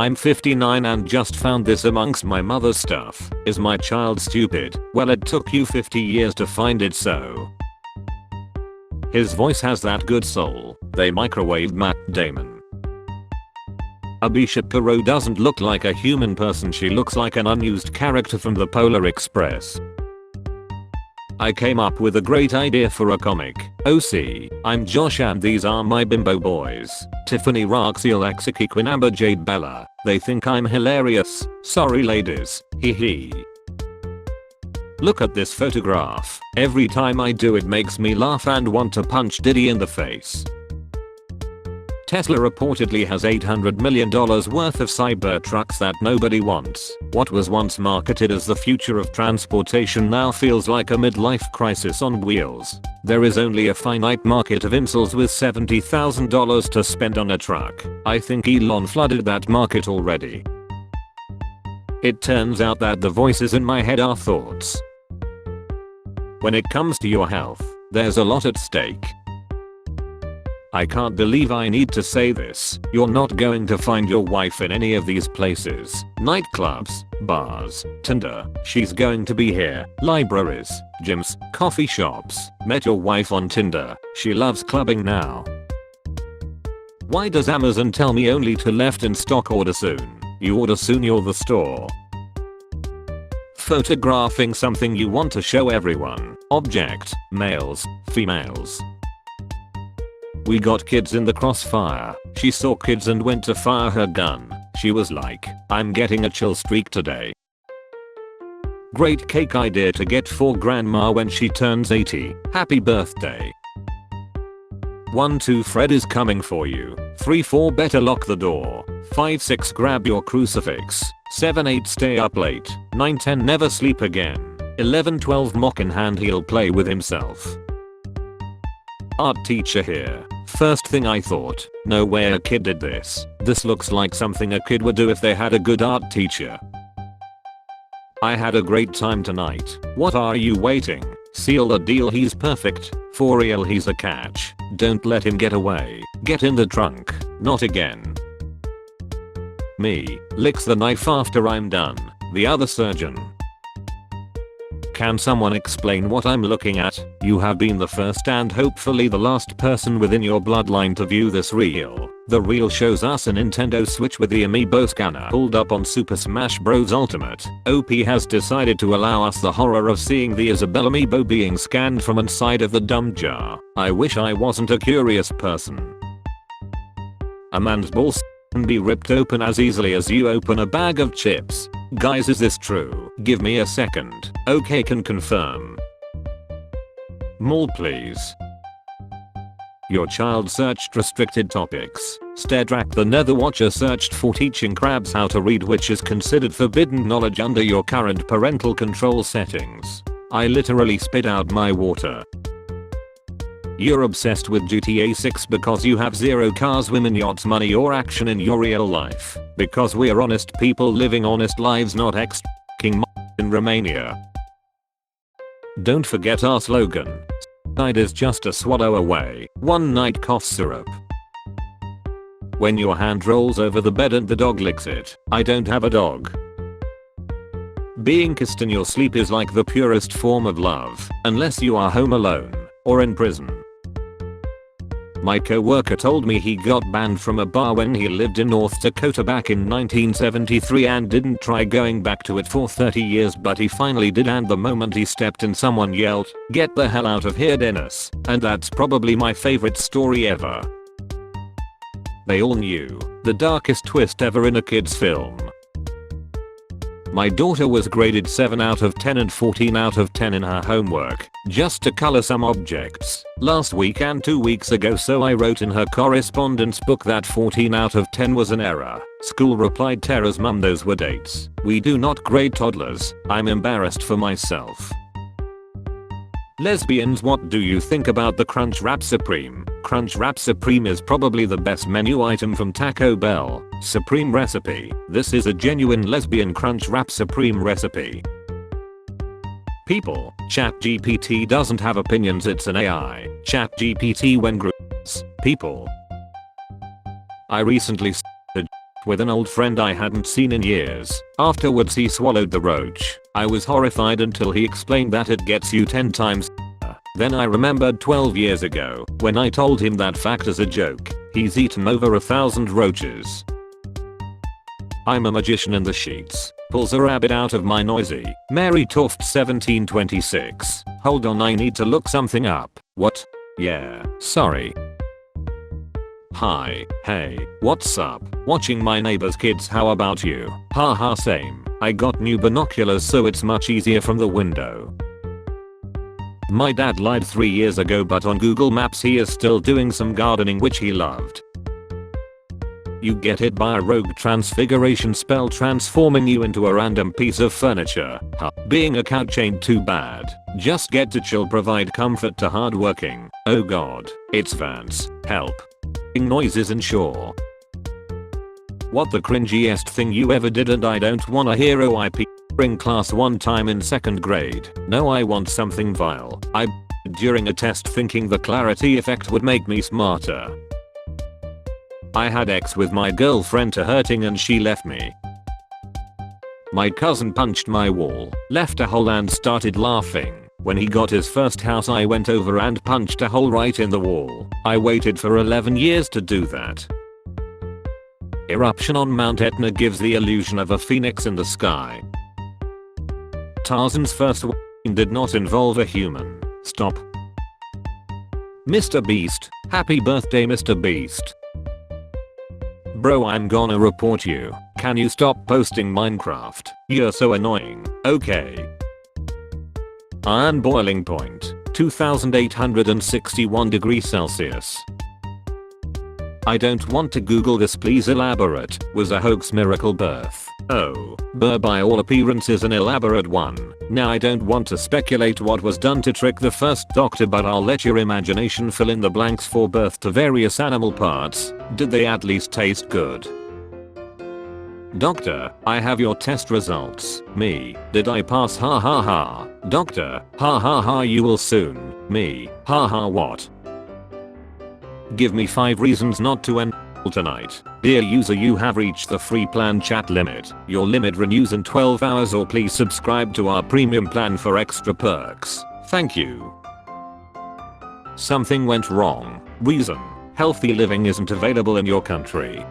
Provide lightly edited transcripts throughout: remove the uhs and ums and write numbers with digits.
I'm 59 and just found this amongst my mother's stuff. Is my child stupid? Well, it took you 50 years to find it, so. His voice has that good soul. They microwaved Matt Damon. Abisha Perot doesn't look like a human person, she looks like an unused character from the Polar Express. I came up with a great idea for a comic. OC, I'm Josh and these are my bimbo boys. Tiffany, Roxy, Alexiki, Quinn, Amber, Jade, Bella. They think I'm hilarious. Sorry ladies. Hee hee. Look at this photograph. Every time I do it makes me laugh and want to punch Diddy in the face. Tesla reportedly has $800 million worth of Cybertrucks that nobody wants. What was once marketed as the future of transportation now feels like a midlife crisis on wheels. There is only a finite market of incels with $70,000 to spend on a truck. I think Elon flooded that market already. It turns out that the voices in my head are thoughts. When it comes to your health, there's a lot at stake. I can't believe I need to say this, you're not going to find your wife in any of these places. Nightclubs, bars, Tinder, she's going to be here. Libraries, gyms, coffee shops. Met your wife on Tinder, she loves clubbing now. Why does Amazon tell me only to left in stock order soon? You order soon, you're the store. Photographing something you want to show everyone. Object, males, females. We got kids in the crossfire. She saw kids and went to fire her gun. She was like, I'm getting a chill streak today. Great cake idea to get for grandma when she turns 80. Happy birthday. 1-2 Fred is coming for you. 3-4 better lock the door. 5-6 grab your crucifix. 7-8 stay up late. 9-10 never sleep again. 11-12 mock in hand he'll play with himself. Art teacher here. First thing I thought, no way a kid did this. This looks like something a kid would do if they had a good art teacher. I had a great time tonight. What are you waiting? Seal the deal, he's perfect. For real, he's a catch. Don't let him get away. Get in the trunk. Not again. Me. Licks the knife after I'm done. The other surgeon. Can someone explain what I'm looking at? You have been the first and hopefully the last person within your bloodline to view this reel. The reel shows us a Nintendo Switch with the amiibo scanner pulled up on Super Smash Bros. Ultimate. OP has decided to allow us the horror of seeing the Isabelle amiibo being scanned from inside of the dumb jar. I wish I wasn't a curious person. A man's balls can be ripped open as easily as you open a bag of chips. Guys, is this true? Give me a second. Okay, can confirm. More please. Your child searched restricted topics. Stedrak the Nether Watcher searched for teaching crabs how to read, which is considered forbidden knowledge under your current parental control settings. I literally spit out my water. You're obsessed with GTA 6 because you have 0 cars, women, yachts, money or action in your real life. Because we're honest people living honest lives, not king in Romania. Don't forget our slogan. Night is just a swallow away. One night cough syrup. When your hand rolls over the bed and the dog licks it. I don't have a dog. Being kissed in your sleep is like the purest form of love, unless you are home alone or in prison. My co-worker told me he got banned from a bar when he lived in North Dakota back in 1973 and didn't try going back to it for 30 years, but he finally did, and the moment he stepped in someone yelled, "Get the hell out of here, Dennis." And that's probably my favorite story ever. They all knew. The darkest twist ever in a kid's film. My daughter was graded 7 out of 10 and 14 out of 10 in her homework, just to color some objects, last week and 2 weeks ago, so I wrote in her correspondence book that 14 out of 10 was an error. School replied, "Tara's mum, those were dates. We do not grade toddlers." I'm embarrassed for myself. Lesbians, what do you think about the Crunchwrap Supreme? Crunchwrap Supreme is probably the best menu item from Taco Bell. Supreme recipe. This is a genuine lesbian Crunchwrap Supreme recipe. People, ChatGPT doesn't have opinions, it's an AI. ChatGPT when groups. People. I recently started with an old friend I hadn't seen in years. Afterwards he swallowed the roach. I was horrified until he explained that it gets you 10 times. Then I remembered 12 years ago when I told him that fact as a joke. He's eaten over 1,000 roaches. I'm a magician in the sheets. Pulls a rabbit out of my noisy. Mary Toft 1726. Hold on, I need to look something up. What? Yeah, sorry. Hi, hey, what's up? Watching my neighbor's kids, how about you? Haha, same. I got new binoculars so it's much easier from the window. My dad lied 3 years ago, but on Google Maps he is still doing some gardening which he loved. You get hit by a rogue transfiguration spell transforming you into a random piece of furniture. Being a couch ain't too bad. Just get to chill, provide comfort to hardworking. Oh god, it's Vance. Help. Noises and sure. What the cringiest thing you ever did? And I don't wanna hear OIP in class one time in 2nd grade. No, I want something vile. I during a test thinking the clarity effect would make me smarter. I had sex with my girlfriend to hurting and she left me. My cousin punched my wall, left a hole and started laughing. When he got his first house I went over and punched a hole right in the wall. I waited for 11 years to do that. Eruption on Mount Etna gives the illusion of a phoenix in the sky. Tarzan's first did not involve a human. Stop. Mr. Beast, happy birthday Mr. Beast. Bro, I'm gonna report you. Can you stop posting Minecraft? You're so annoying. Okay. Iron boiling point, 2861 degrees Celsius. I don't want to Google this, please elaborate. Was a hoax miracle birth? Oh, by all appearances an elaborate one. Now I don't want to speculate what was done to trick the first doctor, but I'll let your imagination fill in the blanks for birth to various animal parts. Did they at least taste good? Doctor, I have your test results. Me, did I pass? Ha ha ha. Doctor, ha ha ha, you will soon. Me, ha ha, what? Give me 5 reasons not to enroll tonight. Dear user, you have reached the free plan chat limit. Your limit renews in 12 hours, or please subscribe to our premium plan for extra perks. Thank you. Something went wrong. Reason: healthy living isn't available in your country.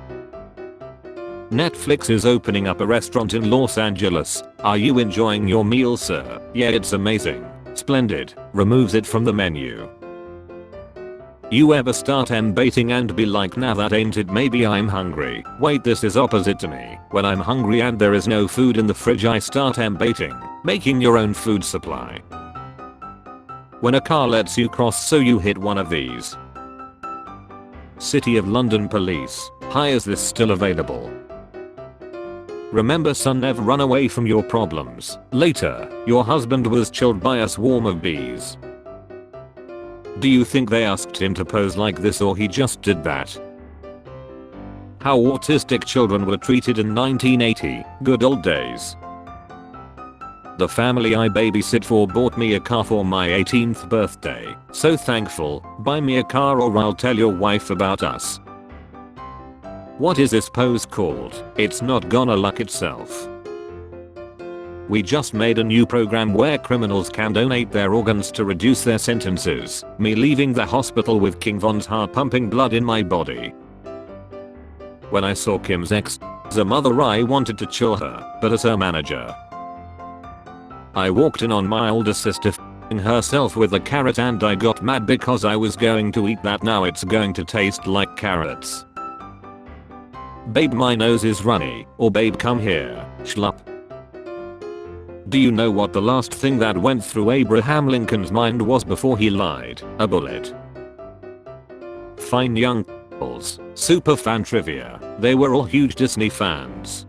Netflix is opening up a restaurant in Los Angeles. Are you enjoying your meal, sir? Yeah, it's amazing. Splendid. Removes it from the menu. You ever start baiting and be like, nah, that ain't it, maybe I'm hungry. Wait, this is opposite to me. When I'm hungry and there is no food in the fridge, I start baiting. Making your own food supply. When a car lets you cross, so you hit one of these. City of London police. Hi, is this still available? Remember son, never run away from your problems. Later, your husband was chilled by a swarm of bees. Do you think they asked him to pose like this, or he just did that? How autistic children were treated in 1980, good old days. The family I babysit for bought me a car for my 18th birthday. So thankful. Buy me a car or I'll tell your wife about us. What is this pose called? It's not gonna luck itself. We just made a new program where criminals can donate their organs to reduce their sentences. Me leaving the hospital with King Von's heart pumping blood in my body. When I saw Kim's ex, as a mother I wanted to chill her, but as her manager, I walked in on my older sister f***ing herself with a carrot and I got mad because I was going to eat that. Now it's going to taste like carrots. Babe, my nose is runny. Or babe, come here, schlup. Do you know what the last thing that went through Abraham Lincoln's mind was before he lied? A bullet. Fine young p***les. Super fan trivia. They were all huge Disney fans.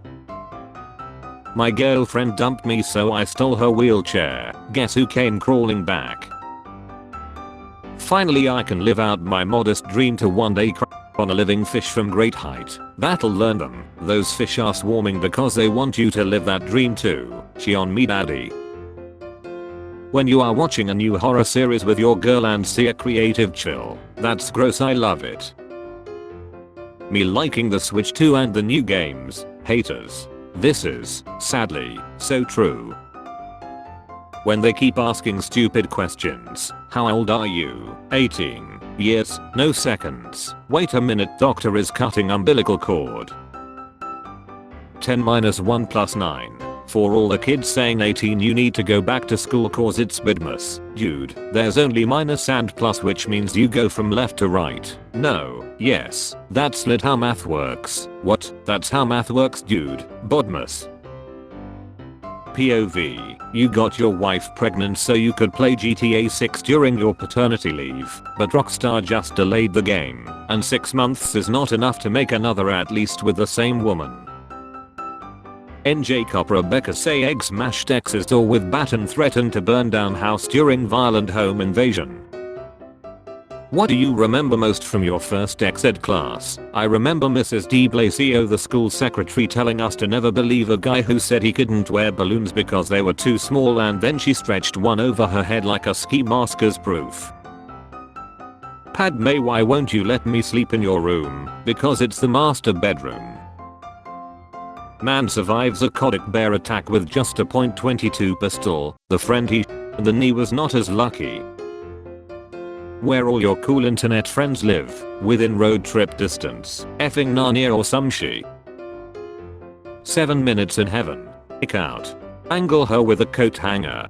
My girlfriend dumped me, so I stole her wheelchair. Guess who came crawling back? Finally I can live out my modest dream to one day crack on a living fish from great height. That'll learn them. Those fish are swarming because they want you to live that dream too. She on me, daddy. When you are watching a new horror series with your girl and see a creative chill. That's gross, I love it. Me liking the Switch 2 and the new games. Haters. This is, sadly, so true. When they keep asking stupid questions. How old are you? 18 years, no seconds. Wait a minute, doctor is cutting umbilical cord. 10 minus 1 plus 9. For all the kids saying 18 you need to go back to school cause it's Bidmas. Dude, there's only minus and plus which means you go from left to right. No, yes, that's lit how math works. What? That's how math works dude. Bodmas. POV, you got your wife pregnant so you could play GTA 6 during your paternity leave, but Rockstar just delayed the game, and 6 months is not enough to make another at least with the same woman. NJ Cop Rebecca say egg smashed ex's door with bat and threatened to burn down house during violent home invasion. What do you remember most from your first ex ed class? I remember Mrs. de Blasio, the school secretary, telling us to never believe a guy who said he couldn't wear balloons because they were too small, and then she stretched one over her head like a ski mask as proof. Padme, why won't you let me sleep in your room? Because it's the master bedroom. Man survives a Kodak bear attack with just a .22 pistol. The friend he the knee was not as lucky. Where all your cool internet friends live, within road trip distance, effing Narnia or some shit. 7 minutes in heaven. Kick out. Angle her with a coat hanger.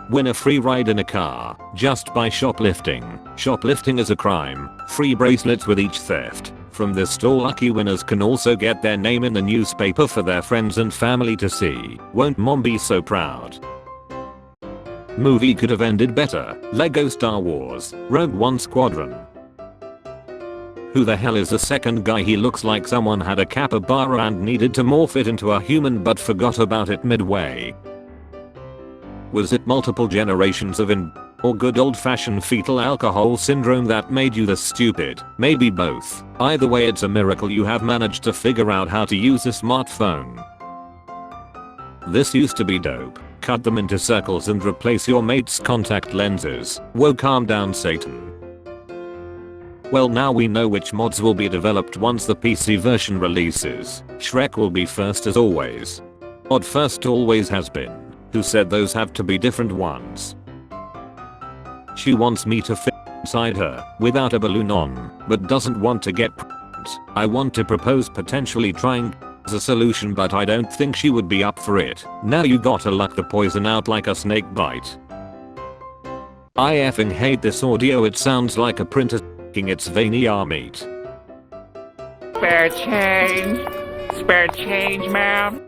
Win a free ride in a car, just by shoplifting. Shoplifting is a crime. Free bracelets with each theft. From this store, lucky winners can also get their name in the newspaper for their friends and family to see. Won't mom be so proud? Movie could have ended better. Lego Star Wars, Rogue One Squadron. Who the hell is the second guy? He looks like someone had a capybara and needed to morph it into a human but forgot about it midway. Was it multiple generations of or good old-fashioned fetal alcohol syndrome that made you this stupid? Maybe both. Either way, it's a miracle you have managed to figure out how to use a smartphone. This used to be dope. Cut them into circles and replace your mate's contact lenses. Whoa, calm down, Satan. Well, now we know which mods will be developed once the PC version releases. Shrek will be first as always. Mod first always has been. Who said those have to be different ones? She wants me to fit inside her without a balloon on, but doesn't want to get pregnant. I want to propose potentially trying as a solution, but I don't think she would be up for it. Now you gotta luck the poison out like a snake bite. I effing hate this audio. It sounds like a printer ***ing its veiny meat. Spare change. Spare change, ma'am.